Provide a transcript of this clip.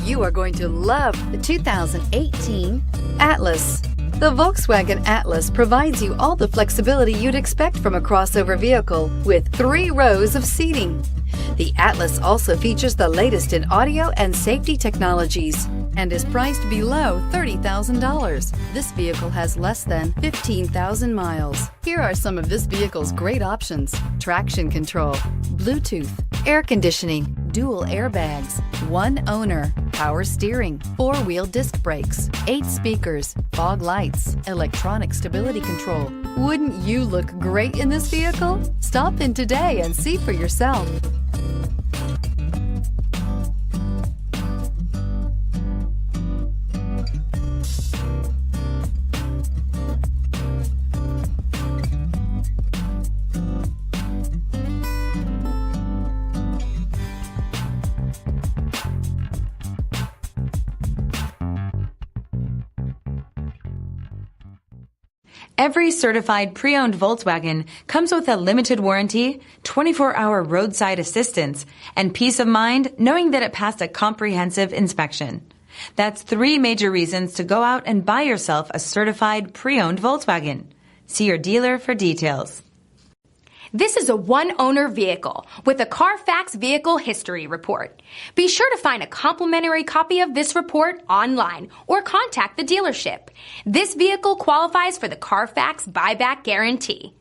You are going to love the 2018 Atlas. The Volkswagen Atlas provides you all the flexibility you'd expect from a crossover vehicle with 3 rows of seating. The Atlas also features the latest in audio and safety technologies and is priced below $30,000. This vehicle has less than 15,000 miles. Here are some of this vehicle's great options: traction control, Bluetooth, air conditioning, dual airbags, one owner, power steering, 4-wheel disc brakes, 8 speakers, fog lights, electronic stability control. Wouldn't you look great in this vehicle? Stop in today and see for yourself. Every certified pre-owned Volkswagen comes with a limited warranty, 24-hour roadside assistance, and peace of mind knowing that it passed a comprehensive inspection. That's 3 major reasons to go out and buy yourself a certified pre-owned Volkswagen. See your dealer for details. This is a one-owner vehicle with a CARFAX Vehicle History report. Be sure to find a complimentary copy of this report online or contact the dealership. This vehicle qualifies for the CARFAX buyback guarantee.